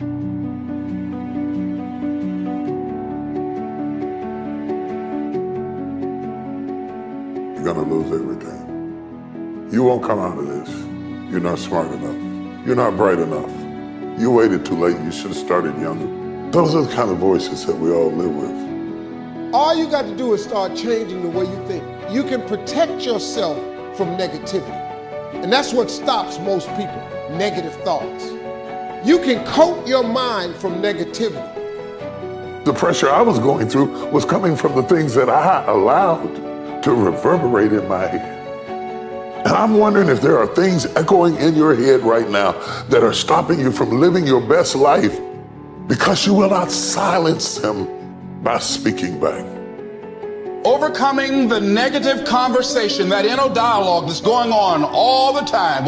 You're gonna lose everything. You won't come out of this. You're not smart enough. You're not bright enough. You waited too late. You should have started younger. Those are the kind of voices that we all live with. All you got to do is start changing the way you think. You can protect yourself from negativity. And that's what stops most people, negative thoughts. You can coat your mind from negativity. The pressure I was going through was coming from the things that I allowed to reverberate in my head. And I'm wondering if there are things echoing in your head right now that are stopping you from living your best life because you will not silence them by speaking back. Overcoming the negative conversation, that inner dialogue that's going on all the time,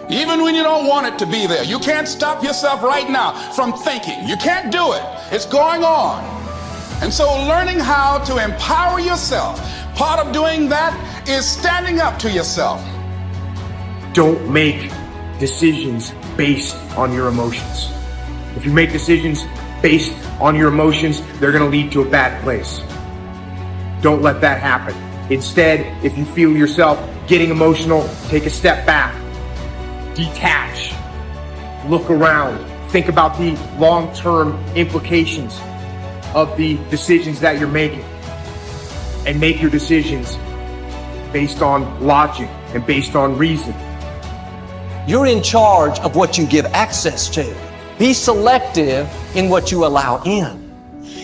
even when you don't want it to be there. You can't stop yourself right now from thinking. You can't do it. It's going on. And so learning how to empower yourself, part of doing that is standing up to yourself. Don't make decisions based on your emotions. If you make decisions based on your emotions, they're going to lead to a bad place. Don't let that happen. Instead, if you feel yourself getting emotional, take a step back, detach, look around, think about the long-term implications of the decisions that you're making, and make your decisions based on logic and based on reason. You're in charge of what you give access to. Be selective in what you allow in.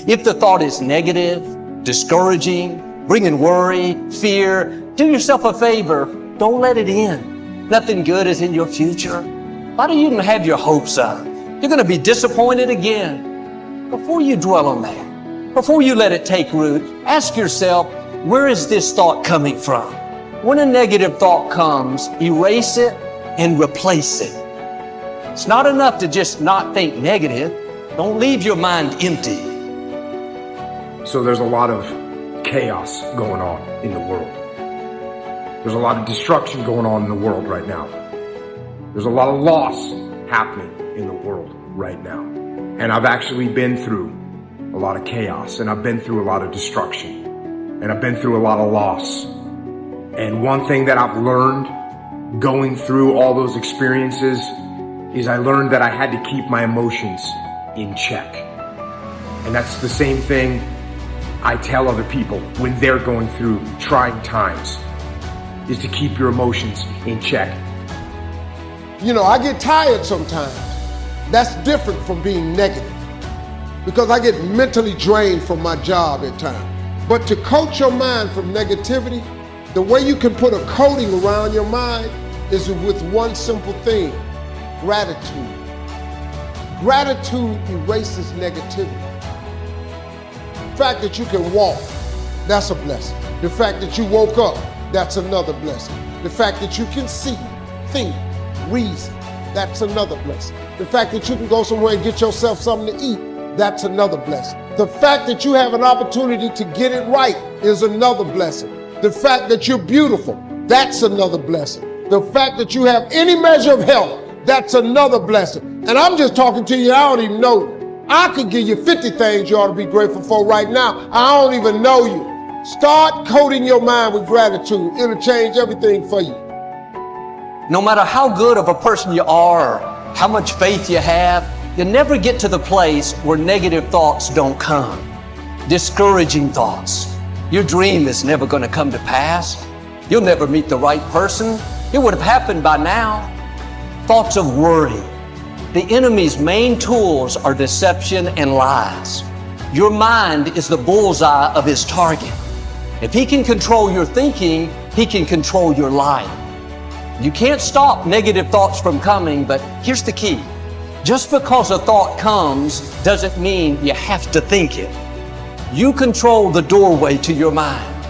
If the thought is negative, discouraging, bringing worry, fear, do yourself a favor, don't let it in. Nothing good is in your future. Why do you even have your hopes up? You're going to be disappointed again. Before you dwell on that, before you let it take root, ask yourself, where is this thought coming from? When a negative thought comes, erase it and replace it. It's not enough to just not think negative. Don't leave your mind empty. So there's a lot of chaos going on in the world. There's a lot of destruction going on in the world right now. There's a lot of loss happening in the world right now. And I've actually been through a lot of chaos, and I've been through a lot of destruction, and I've been through a lot of loss. And one thing that I've learned going through all those experiences is I learned that I had to keep my emotions in check. And that's the same thing I tell other people when they're going through trying times, is to keep your emotions in check. You know, I get tired sometimes. That's different from being negative, because I get mentally drained from my job at times. But to coat your mind from negativity, the way you can put a coating around your mind is with one simple thing: gratitude. Gratitude erases negativity. The fact that you can walk, that's a blessing. The fact that you woke up, that's another blessing. The fact that you can see, think, reason, that's another blessing. The fact that you can go somewhere and get yourself something to eat, that's another blessing. The fact that you have an opportunity to get it right is another blessing. The fact that you're beautiful, that's another blessing. The fact that you have any measure of health, that's another blessing. And I'm just talking to you, I don't even know you. I could give you 50 things you ought to be grateful for right now. I don't even know you. Start coating your mind with gratitude. It'll change everything for you. No matter how good of a person you are, or how much faith you have, you'll never get to the place where negative thoughts don't come. Discouraging thoughts. Your dream is never going to come to pass. You'll never meet the right person. It would have happened by now. Thoughts of worry. The enemy's main tools are deception and lies. Your mind is the bullseye of his target. If he can control your thinking, he can control your life. You can't stop negative thoughts from coming, but here's the key. Just because a thought comes doesn't mean you have to think it. You control the doorway to your mind.